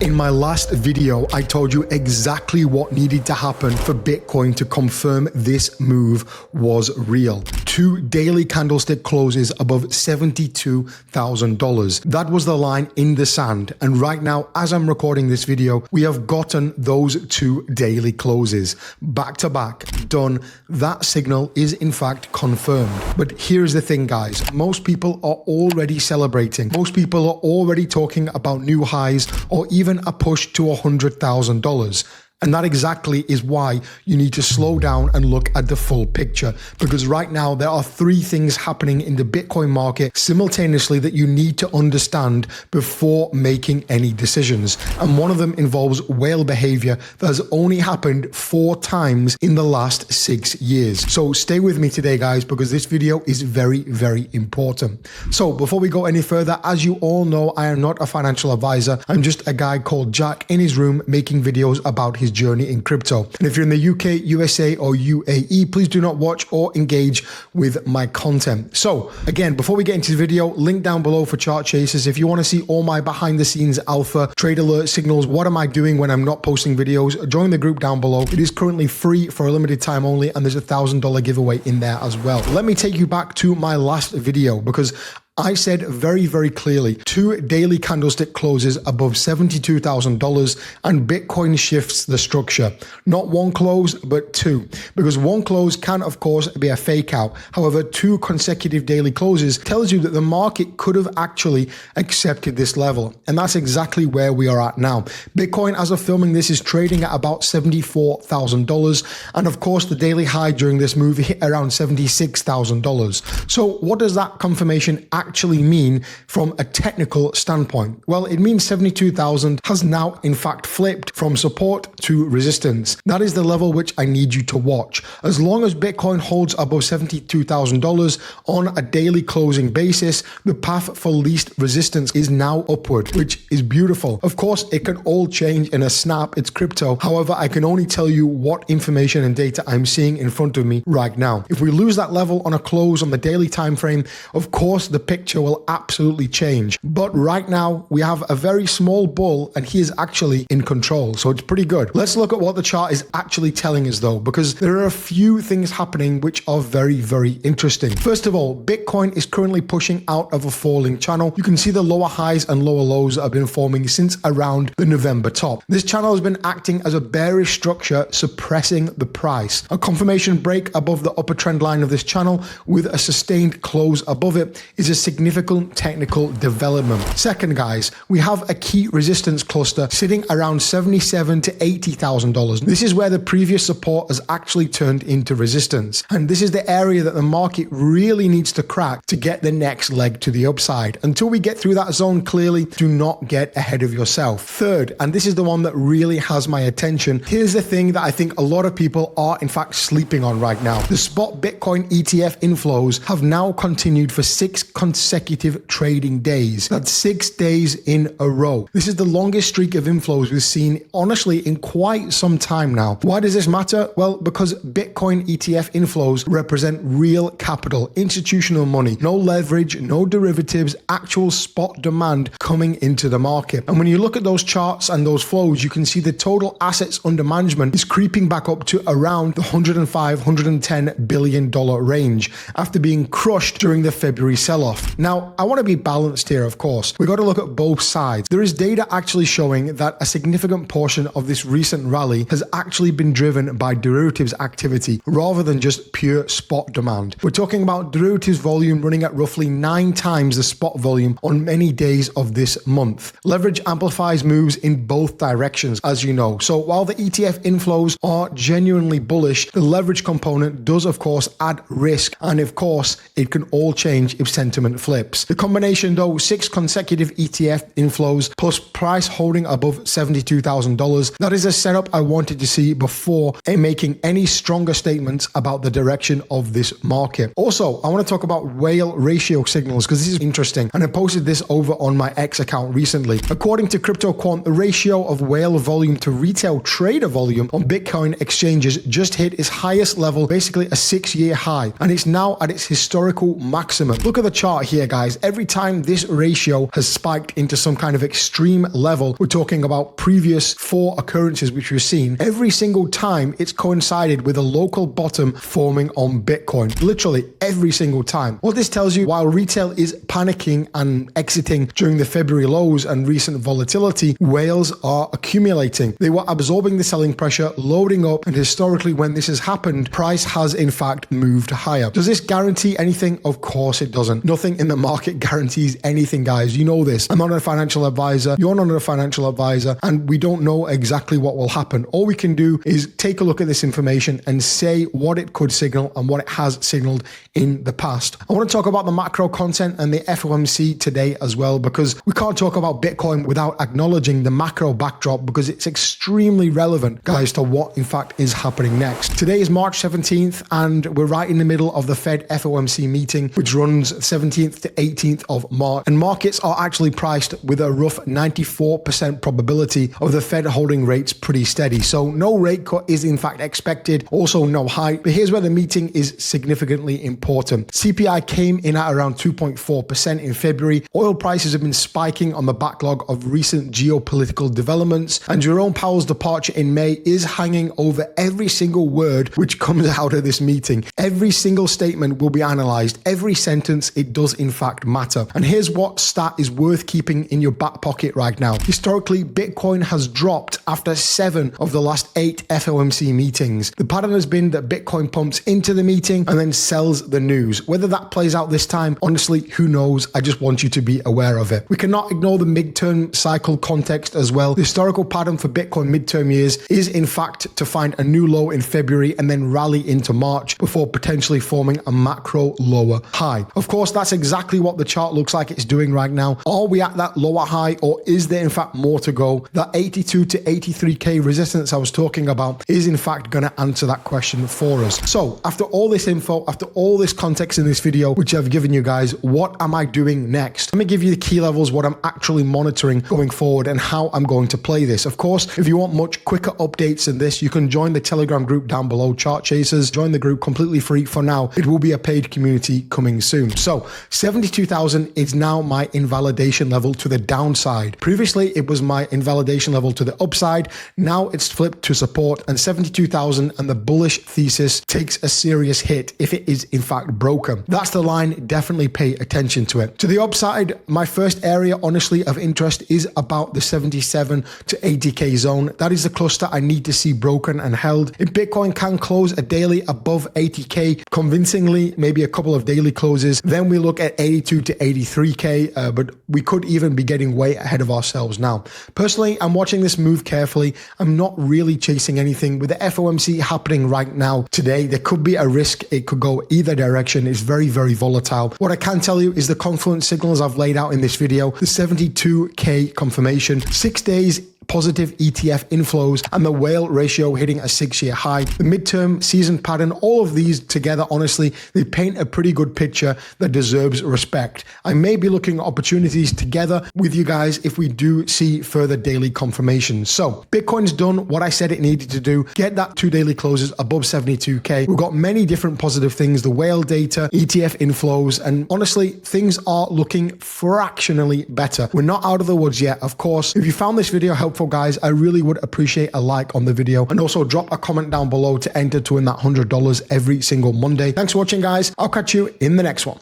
In my last video, I told you exactly what needed to happen for Bitcoin to confirm this move was real. 2 daily candlestick closes above $72,000. That was the line in the sand. And right now, as I'm recording this video, we have gotten those 2 daily closes back to back, done. That signal is in fact confirmed. But here's the thing, guys. Most people are already celebrating. Most people are already talking about new highs or even a push to $100,000. And that exactly is why you need to slow down and look at the full picture. Because right now there are 3 things happening in the Bitcoin market simultaneously that you need to understand before making any decisions. And one of them involves whale behavior that has only happened 4 times in the last 6 years. So stay with me today, guys, because this video is very, very important. So before we go any further, as you all know, I am not a financial advisor. I'm just a guy called Jack in his room making videos about his journey in crypto. And if you're in the UK, USA, or UAE, please do not watch or engage with my content. So again, before we get into the video, link down below for chart chasers. If you want to see all my behind the scenes alpha, trade alert signals, what am I doing when I'm not posting videos, join the group down below. It is currently free for a limited time only, and there's a $1,000 giveaway in there as well. Let me take you back to my last video, because I said very, very clearly 2 daily candlestick closes above $72,000 and Bitcoin shifts the structure. Not 1 close, but 2. Because 1 close can, of course, be a fake out. However, 2 consecutive daily closes tells you that the market could have actually accepted this level. And that's exactly where we are at now. Bitcoin, as of filming this, is trading at about $74,000. And of course, the daily high during this move hit around $76,000. So what does that confirmation actually mean from a technical standpoint? Well, it means 72,000 has now in fact flipped from support to resistance. That is the level which I need you to watch. As long as Bitcoin holds above $72,000 on a daily closing basis, the path for least resistance is now upward, which is beautiful. Of course, it can all change in a snap. It's crypto. However, I can only tell you what information and data I'm seeing in front of me right now. If we lose that level on a close on the daily time frame, of course, the picture will absolutely change. But right now we have a very small bull and he is actually in control. So it's pretty good. Let's look at what the chart is actually telling us though, because there are a few things happening which are very, very interesting. First of all, Bitcoin is currently pushing out of a falling channel. You can see the lower highs and lower lows that have been forming since around the November top. This channel has been acting as a bearish structure, suppressing the price. A confirmation break above the upper trend line of this channel with a sustained close above it is a significant technical development. Second, guys, we have a key resistance cluster sitting around $77,000 to $80,000. This is where the previous support has actually turned into resistance. And this is the area that the market really needs to crack to get the next leg to the upside. Until we get through that zone clearly, do not get ahead of yourself. Third, and this is the one that really has my attention, here's the thing that I think a lot of people are in fact sleeping on right now. The spot Bitcoin ETF inflows have now continued for 6 consecutive trading days. That's 6 days in a row. This is the longest streak of inflows we've seen, honestly, in quite some time now. Why does this matter? Well, because Bitcoin ETF inflows represent real capital, institutional money, no leverage, no derivatives, actual spot demand coming into the market. And when you look at those charts and those flows, you can see the total assets under management is creeping back up to around the $105-110 billion range after being crushed during the February sell-off. Now, I want to be balanced here, of course. We got to look at both sides. There is data actually showing that a significant portion of this recent rally has actually been driven by derivatives activity rather than just pure spot demand. We're talking about derivatives volume running at roughly 9 times the spot volume on many days of this month. Leverage amplifies moves in both directions, as you know. So while the ETF inflows are genuinely bullish, the leverage component does, of course, add risk. And of course, it can all change if sentiment flips. The combination though, 6 consecutive ETF inflows plus price holding above $72,000, that is a setup I wanted to see before making any stronger statements about the direction of this market. Also, I want to talk about whale ratio signals because this is interesting, and I posted this over on my X account recently. According to CryptoQuant, the ratio of whale volume to retail trader volume on Bitcoin exchanges just hit its highest level, basically a 6-year high, and it's now at its historical maximum. Look at the chart. start here, guys. Every time this ratio has spiked into some kind of extreme level, we're talking about previous 4 occurrences which we've seen, every single time it's coincided with a local bottom forming on Bitcoin. Literally every single time. What this tells you, while retail is panicking and exiting during the February lows and recent volatility, whales are accumulating. They were absorbing the selling pressure, loading up, and historically when this has happened, price has in fact moved higher. Does this guarantee anything? Of course it doesn't. Nothing in the market guarantees anything, guys. You know this. I'm not a financial advisor. You're not a financial advisor, and we don't know exactly what will happen. All we can do is take a look at this information and say what it could signal and what it has signaled in the past. I want to talk about the macro content and the FOMC today as well, because we can't talk about Bitcoin without acknowledging the macro backdrop, because it's extremely relevant, guys, to what in fact is happening next. Today is March 17th, and we're right in the middle of the Fed FOMC meeting, which runs 17th to 18th of March. And markets are actually priced with a rough 94% probability of the Fed holding rates pretty steady. So no rate cut is in fact expected, also no hike. But here's where the meeting is significantly important. CPI came in at around 2.4% in February. Oil prices have been spiking on the backlog of recent geopolitical developments, and Jerome Powell's departure in May is hanging over every single word which comes out of this meeting. Every single statement will be analyzed. Every sentence, it does in fact matter. And here's what stat is worth keeping in your back pocket right now. Historically, Bitcoin has dropped after 7 of the last 8 FOMC meetings. The pattern has been that Bitcoin pumps into the meeting and then sells the news. Whether that plays out this time, honestly, who knows? I just want you to be aware of it. We cannot ignore the midterm cycle context as well. The historical pattern for Bitcoin midterm years is in fact to find a new low in February and then rally into March before potentially forming a macro lower high. Of course, that's exactly what the chart looks like it's doing right now. Are we at that lower high, or is there in fact more to go? That 82 to 83k resistance I was talking about is in fact going to answer that question for us. So after all this info, after all this context in this video, which I've given you guys, what am I doing next? Let me give you the key levels, what I'm actually monitoring going forward and how I'm going to play this. Of course, if you want much quicker updates than this, you can join the Telegram group down below, Chart Chasers. Join the group completely free for now. It will be a paid community coming soon. So 72,000 is now my invalidation level to the downside. Previously, it was my invalidation level to the upside. Now it's flipped to support, and 72,000 and the bullish thesis takes a serious hit if it is in fact broken. That's the line. Definitely pay attention to it. To the upside, my first area honestly of interest is about the 77 to 80k zone. That is the cluster I need to see broken and held. If Bitcoin can close a daily above 80k convincingly, maybe a couple of daily closes, then we look at 82 to 83k, but we could even be getting way ahead of ourselves now. Personally, I'm watching this move carefully. I'm not really chasing anything. With the FOMC happening right now today, there could be a risk it could go either direction. It's very, very volatile. What I can tell you is the confluence signals I've laid out in this video, the 72k confirmation, 6 days positive ETF inflows, and the whale ratio hitting a 6-year high. The midterm season pattern, all of these together, honestly, they paint a pretty good picture that deserves respect. I may be looking at opportunities together with you guys if we do see further daily confirmations. So Bitcoin's done what I said it needed to do, get that 2 daily closes above 72k. We've got many different positive things, the whale data, ETF inflows, and honestly, things are looking fractionally better. We're not out of the woods yet, of course. If you found this video helpful, guys, I really would appreciate a like on the video, and also drop a comment down below to enter to win that $100 every single Monday. Thanks for watching, guys. I'll catch you in the next one.